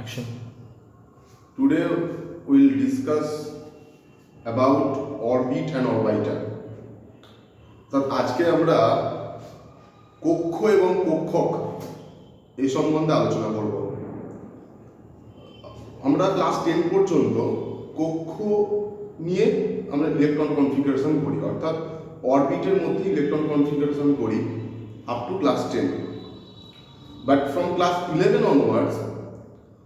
Action. Today we'll discuss about orbit and orbiter. তো আজকে আমরা কক্ষ এবং কক্ষক এই সম্বন্ধে আলোচনা করব। আমরা ক্লাস 10 পর্যন্ত কক্ষ নিয়ে আমরা ইলেকট্রন কনফিগারেশন করি, অর্থাৎ অরবিটের মধ্যে ইলেকট্রন কনফিগারেশন করি up to class 10. But from class 11 onwards,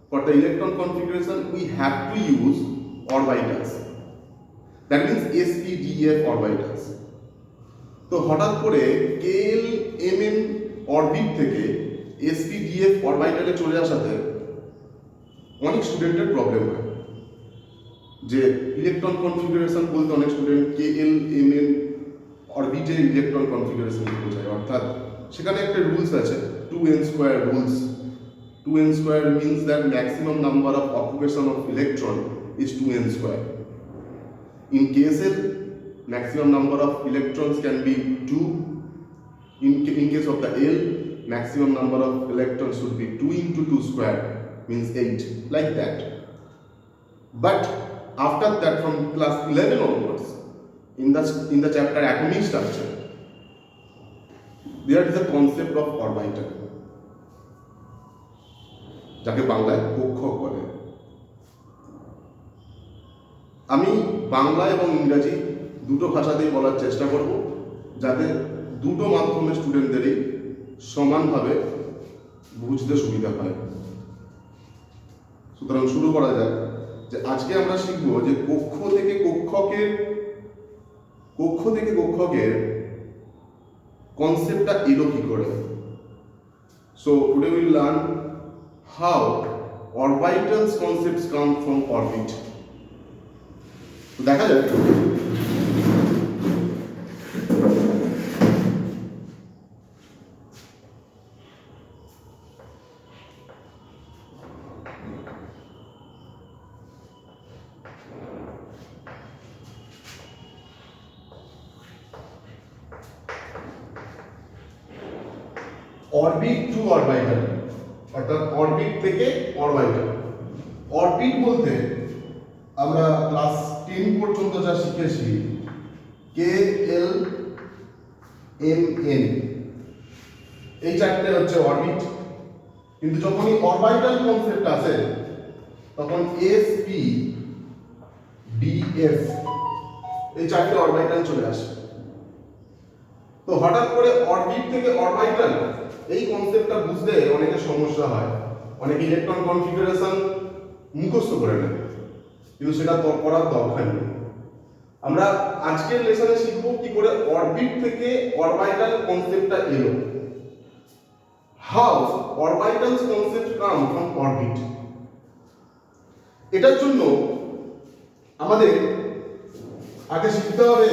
for the electron configuration, we have to use orbitals. That means SPDF orbitals. তো হঠাৎ করে KL MN অরবিট থেকে SPDF অরবিটালে চলে আসাতে অনেক স্টুডেন্টের প্রবলেম হয়, যে ইলেকট্রন কনফিগারেশন বলতে অনেক স্টুডেন্ট KL MN অরবিটে ইলেকট্রন কনফিগারেশন বোঝায়, অর্থাৎ সেখানে একটা রুলস আছে 2n square rules. 2n square means that maximum number of occupation of electron is 2n square. In KSL, maximum number of electrons can be 2. In case of the L, maximum number of electrons should be 2 into 2 square, means 8, like that. But after that, from class 11 onwards, in the chapter atomic structure, there is a concept of orbital, যাকে বাংলায় কক্ষক বলে। আমি বাংলা এবং ইংরাজি দুটো ভাষাতেই বলার চেষ্টা করব, যাতে দুটো মাধ্যমের স্টুডেন্টদেরই সমানভাবে বুঝতে সুবিধা হয়। সুতরাং শুরু করা যাক। যে আজকে আমরা শিখব যে কক্ষ থেকে কক্ষকের কনসেপ্টটা এলো কি করে। So today we will learn how orbitals concepts come from orbit. তো দেখা যাক অরবিট টু অরবিটাল, অর্থাৎ অরবিট থেকে অরবিটাল। অরবিট বলতে আমরা ক্লাস 10 পর্যন্ত যা শিখেছি KL MN, এই চারটে হচ্ছে অরবিট। কিন্তু যখনই অরবিটাল কনসেপ্ট আসে তখন SP DF এই চারটে অরবিটাল চলে আসে। তো হঠাৎ করে অরবিট থেকে অরবিটাল এই কনসেপ্টটা বুঝতে অনেকের সমস্যা হয়, অনেকে ইলেকট্রন কনফিগারেশন মুখস্থ করে নেয়, কিন্তু সেটা করার দরকার নেই। আমরা আজকের লেসনে শিখব কি করে অরবিট থেকে অরবিটাল কনসেপ্টটা এলো, how orbitals concept come from orbit. এটার জন্য আমাদের আগে শিখতে হবে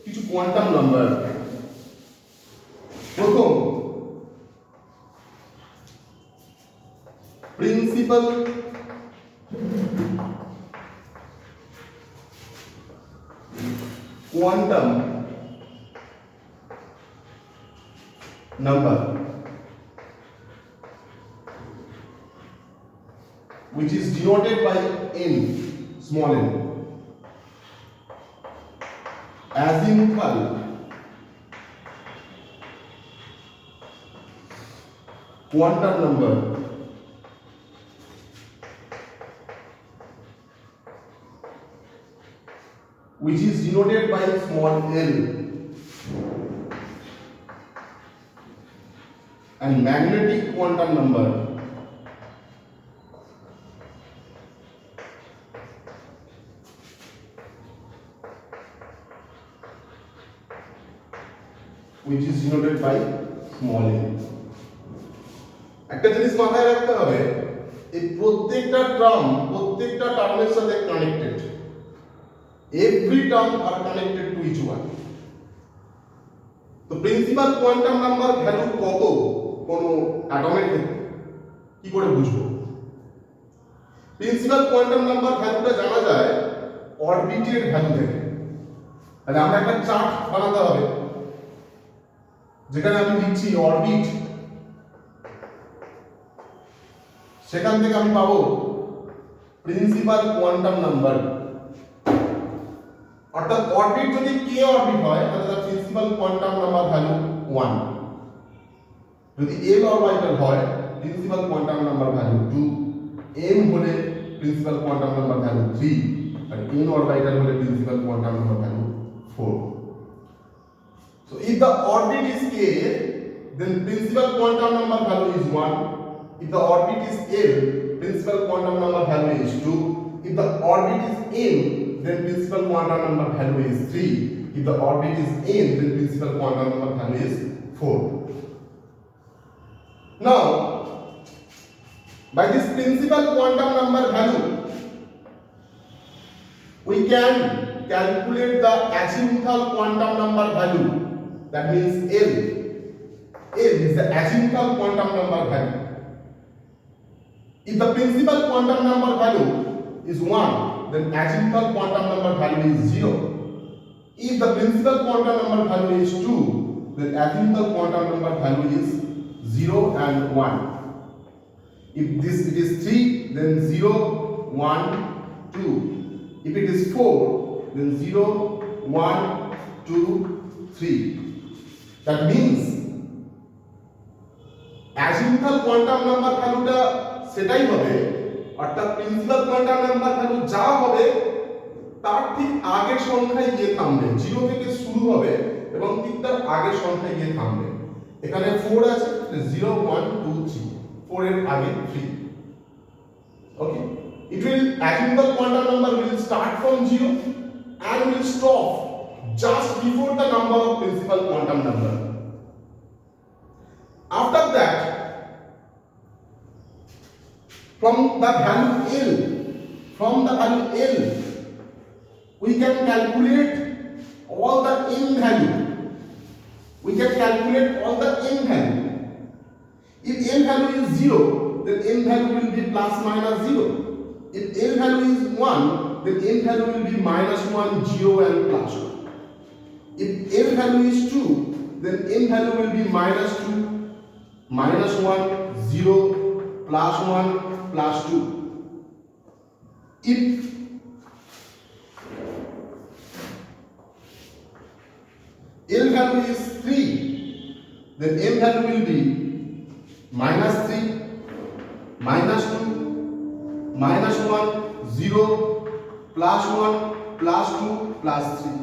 কিছু কোয়ান্টাম নাম্বার। প্রথম, principal quantum number which is denoted by n, small n. Azimuthal quantum number which is denoted by small l, and magnetic quantum number which is denoted by small n. একটা জিনিস মাথায় রাখতে হবে, এই প্রত্যেকটা টার্মের সাথে connected. Every term are connected to each one. তো প্রিন্সিপাল কোয়ান্টাম নাম্বার ভ্যালু কত কোন অ্যাটমের ক্ষেত্রে কি করে বুঝবো? প্রিন্সিপাল কোয়ান্টাম নাম্বার ভ্যালুটা জানা যায় অরবিটের ভ্যালু থেকে। তাহলে আমরা একটা চার্ট বানাতে হবে যেখানে আমি লিখছি অরবিট সেখান থেকে আমি পাবো প্রিন্সিপাল কোয়ান্টাম নাম্বার। অর্থাৎ অরবিট যদি k অরবিট হয় তাহলে তার প্রিন্সিপাল কোয়ান্টাম নাম্বার ভ্যালু 1, যদি l অরবিটাল হয় principal quantum number value 2, m হলে প্রিন্সিপাল কোয়ান্টাম নাম্বার ভ্যালু 3 আর n অরবিটাল হলে principal quantum number value 4. So if the orbit is k, then principal quantum number value is 1. If the orbit is l, principal quantum number value is 2. If the orbit is m, then principal quantum number value is 3. If the orbit is n, then principal quantum number value is 4. Now, by this principal quantum number value, we can calculate the azimuthal quantum number value. That means L. L is the azimuthal quantum number value. If the principal quantum number value is 1, then azimuthal quantum number value is 0. If the principal quantum number value is 2, then azimuthal quantum number value is 0 and 1. If it is 3, then 0, 1, 2. If it is 4, then 0, 1, 2, 3. That means azimuthal quantum number ভ্যালুটা সেটাই হবে, অর্থাৎ principal quantum number value যা হবে তার ঠিক আগের সংখ্যায় গিয়ে থামবে। 0 থেকে শুরু হবে এবং ঠিক তার আগের সংখ্যায় গিয়ে থামবে। এখানে 4 আছে, 0, 1, 2, 3, 4 এর আগে 3. Okay, it will azimuthal quantum number will start from 0 and will stop just before the number of principal quantum number. After that, from the value L, we can calculate all the n value. If n value is 0, then n value will be plus minus 0. If n value is 1, then n value will be minus 1, 0 and plus 1. If n value is 2, then n value will be minus 2, minus 1, 0, plus 1, plus 2. If L value is 3, then M value will be minus 3, minus 2, minus 1, 0, plus 1, plus 2, plus 3.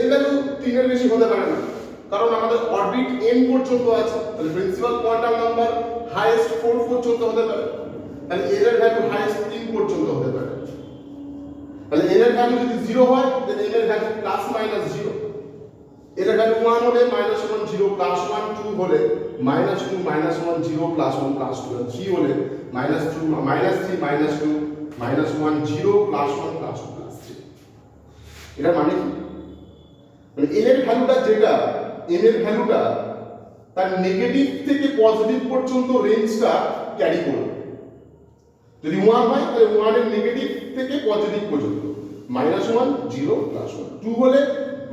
L value 3 এর বেশি হতে পারে না, কারণ আমাদের orbit n পর্যন্ত আছে। তাহলে প্রিন্সিপাল কোয়ান্টাম নাম্বার হাইয়েস্ট 4 পর্যন্ত হতে পারে, তাহলে l এর ভ্যালু হাইয়েস্ট 3 পর্যন্ত হতে পারে। তাহলে l এর ভ্যালু যদি 0 হয়, then l এর ভ্যালু প্লাস মাইনাস 0, l এর ভ্যালু 1 হলে মাইনাস 1, 0, প্লাস 1, 2 হলে মাইনাস 2, মাইনাস 1, 0, প্লাস 1, প্লাস 2, আর 3 হলে minus 2, minus 3, minus 2, minus 1, 0, plus 1, plus 2, plus 3। এটা মানে কি? মানে l এর ভ্যালুটা যেটা m এর ভ্যালুটা তার নেগেটিভ থেকে পজিটিভ পর্যন্ত রেঞ্জটা ক্যারি করবে। যদি 1 হয় তাহলে 1 এর নেগেটিভ থেকে পজিটিভ পর্যন্ত, মাইনাস 1, 0, প্লাস 1, 2 হলে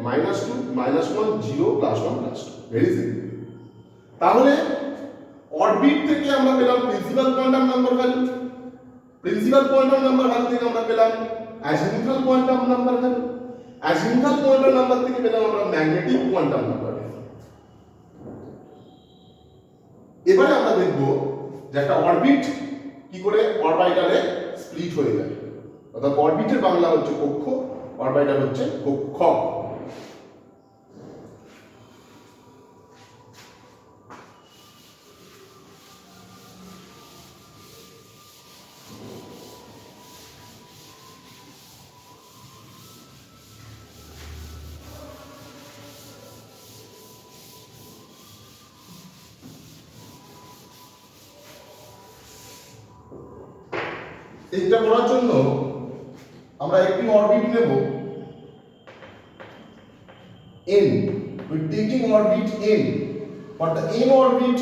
minus 2, minus 1, 0, plus 1, plus 2। Very simple. তাহলে অরবিট থেকে আমরা পেলাম principal quantum number value, principal quantum number value থেকে আমরা পেলাম azimuthal quantum number value, azimuthal quantum number থেকে পেলাম আমরা ম্যাগনেটিক কোয়ান্টাম নাম্বার। এবারে আমরা দেখব যে একটা অরবিট কি করে অরবিটালে স্প্লিট হয়ে যায়। অর্থাৎ অরবিটের বাংলা হচ্ছে কক্ষ, অরবিটাল হচ্ছে কক্ষক। এটা করার জন্য আমরা একটি অরবিট নেব n, we taking orbit n. For the n orbit,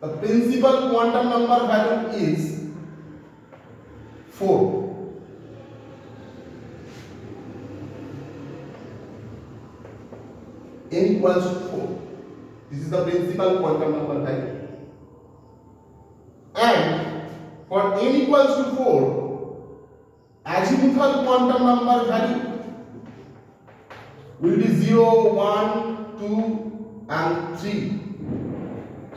the principal quantum number value is 4. n equals to 4. This is the principal quantum number value. and for n equals to 4, azimuthal quantum number value will be 0, 1, 2 and 3.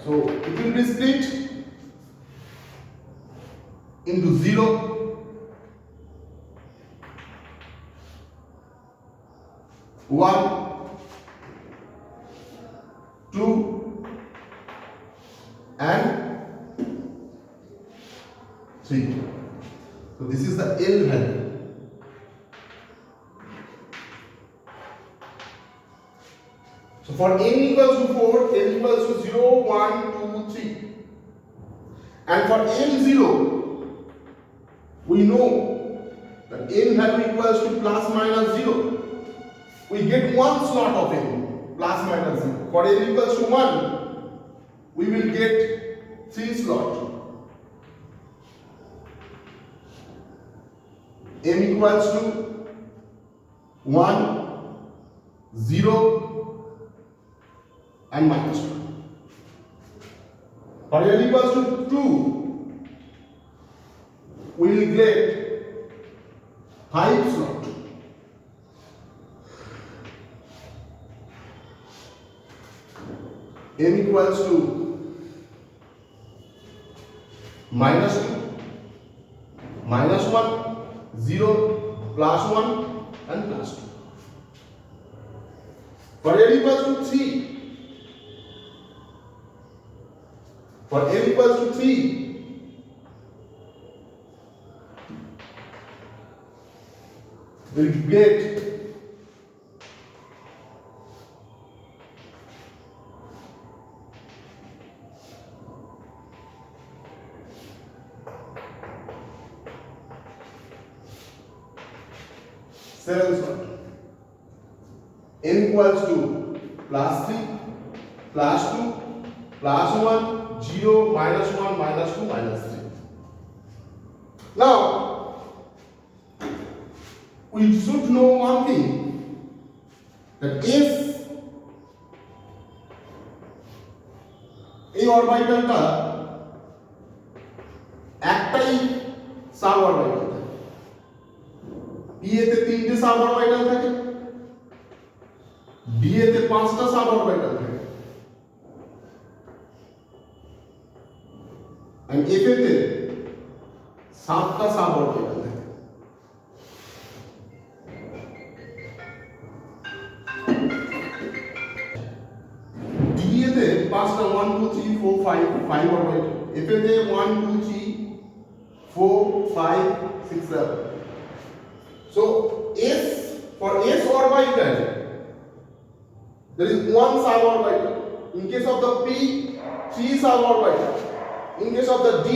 So it will be split into 0, 1, 2 and 3. So this is the L value. So for n equals to 4, n equals to 0, 1, 2, 3. And for n0, we know that n value equals to plus minus 0. We get one slot of n, plus minus 0. For n equals to 1, we will get 3 slot. n equals to 1, 0 and minus 2. For n equals to 2, we will get 5 slot. n equals to minus 2, minus 1, 0, plus 1 and plus 2. For n equals to 3, for n equals to 3, we will get 7 slot. n equals to plus 3, plus 2, plus 1, 0, minus 1, minus 2, minus 3. Now, we should know one thing, that S এই অরবিটালটা একটাই sub orbital থাকে। P এতে 3টে sub orbital থাকে, D এতে 5টা sub orbital থাকে, আর F এতে 7টা সাব অরবিটাল থাকে। ডি এতে 5টা 1 2 3 4 5 অরবিটাল, এফ এতে 1 2 3 4 5 6 7. So S, for S orbital, there is 1 suborbital. In case of the P, 3 suborbital. In case of the D,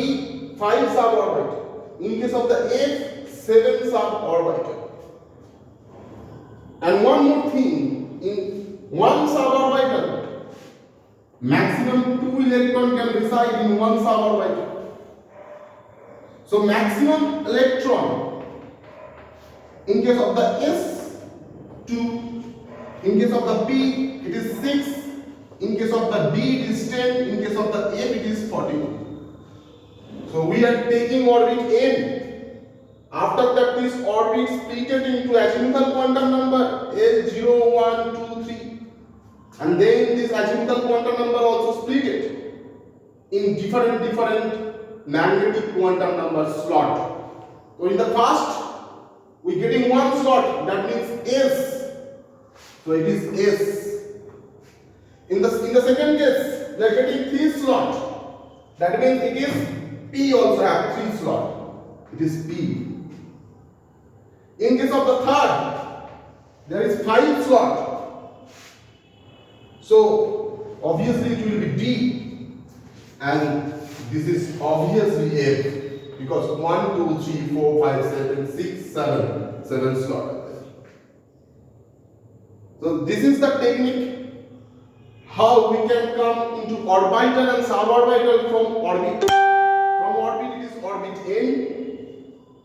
5 suborbital. In case of the F, 7 suborbital. And one more thing, in 1 suborbital, maximum 2 electrons can reside in 1 suborbital. So maximum electron in case of the S 2, in case of the P it is 6, in case of the D it is 10, in case of the F it is 14. So we are taking orbit N. After that this orbit splitted into azimuthal quantum number L0, 1, 2, 3, and then this azimuthal quantum number also splitted in different magnetic quantum number slot. So in the first we getting 1 slot, that means S. So it is S. In the second case, we are getting 3 slot. That means it is P also have 3 slot. It is P. In case of the third, there is 5 slot. So obviously it will be D, and this is obviously F. Because 1, 2, 3, 4, 5, 7, 6, 7 slot are there. So this is the technique how we can come into orbital and suborbital from orbit. From orbit it is orbit N.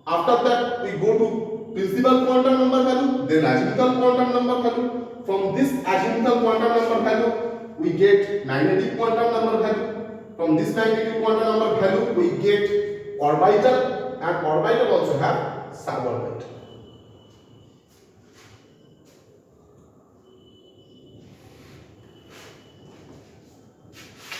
After that we go to principal quantum number value, then azimuthal quantum number value. From this azimuthal quantum number value we get magnetic quantum number value. From this magnetic quantum number value we we get orbital, and orbital also have suborbit.